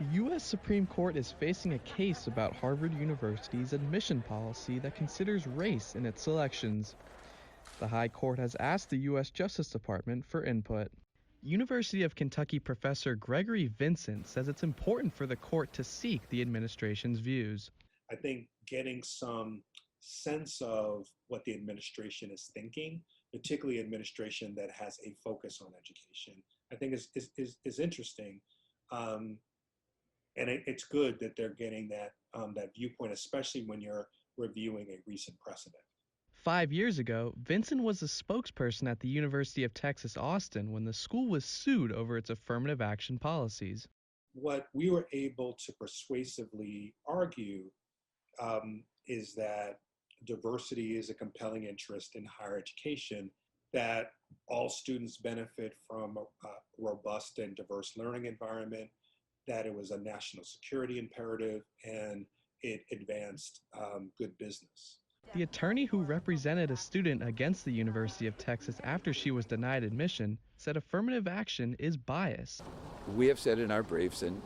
The U.S. Supreme Court is facing a case about Harvard University's admission policy that considers race in its selections. The High Court has asked the U.S. Justice Department for input. University of Kentucky professor Gregory Vincent says it's important for the court to seek the administration's views. I think getting some sense of what the administration is thinking, particularly administration that has a focus on education, I think is interesting. And it's good that they're getting that viewpoint, especially when you're reviewing a recent precedent. 5 years ago, Vincent was a spokesperson at the University of Texas Austin when the school was sued over its affirmative action policies. What we were able to persuasively argue is that diversity is a compelling interest in higher education, that all students benefit from a robust and diverse learning environment, that it was a national security imperative, and it advanced good business. The attorney who represented a student against the University of Texas after she was denied admission said affirmative action is biased. We have said in our briefs, and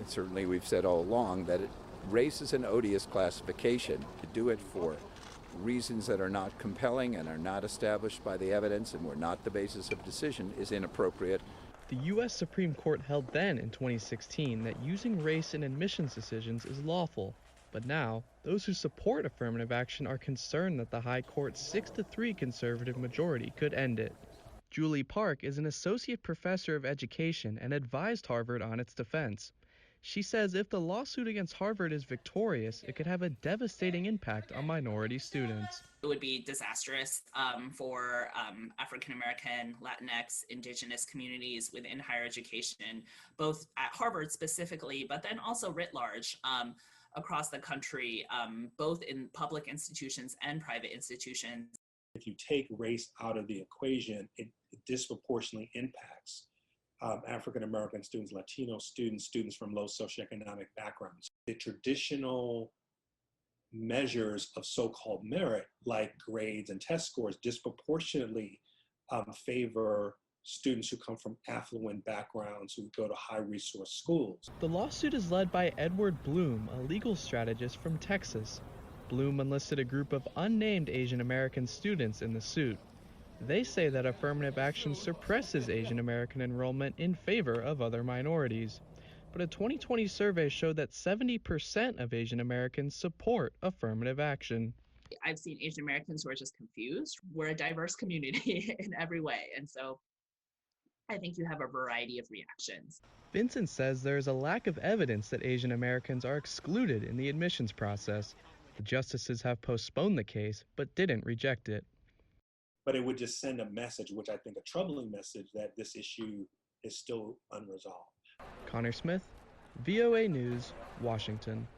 certainly we've said all along, that race is an odious classification. To do it for reasons that are not compelling and are not established by the evidence and were not the basis of decision is inappropriate. The U.S. Supreme Court held then in 2016 that using race in admissions decisions is lawful. But now, those who support affirmative action are concerned that the High Court's 6-3 conservative majority could end it. Julie Park is an associate professor of education and advised Harvard on its defense. She says if the lawsuit against Harvard is victorious, it could have a devastating impact on minority students. It would be disastrous for African American, Latinx, indigenous communities within higher education, both at Harvard specifically, but then also writ large across the country, both in public institutions and private institutions. If you take race out of the equation, it disproportionately impacts African American students, Latino students, students from low socioeconomic backgrounds. The traditional measures of so-called merit, like grades and test scores, disproportionately favor students who come from affluent backgrounds who go to high-resource schools. The lawsuit is led by Edward Bloom, a legal strategist from Texas. Bloom enlisted a group of unnamed Asian American students in the suit. They say that affirmative action suppresses Asian American enrollment in favor of other minorities. But a 2020 survey showed that 70% of Asian Americans support affirmative action. I've seen Asian Americans who are just confused. We're a diverse community in every way, and so I think you have a variety of reactions. Vincent says there is a lack of evidence that Asian Americans are excluded in the admissions process. The justices have postponed the case, but didn't reject it. But it would just send a message, which I think a troubling message, that this issue is still unresolved. Connor Smith, VOA News, Washington.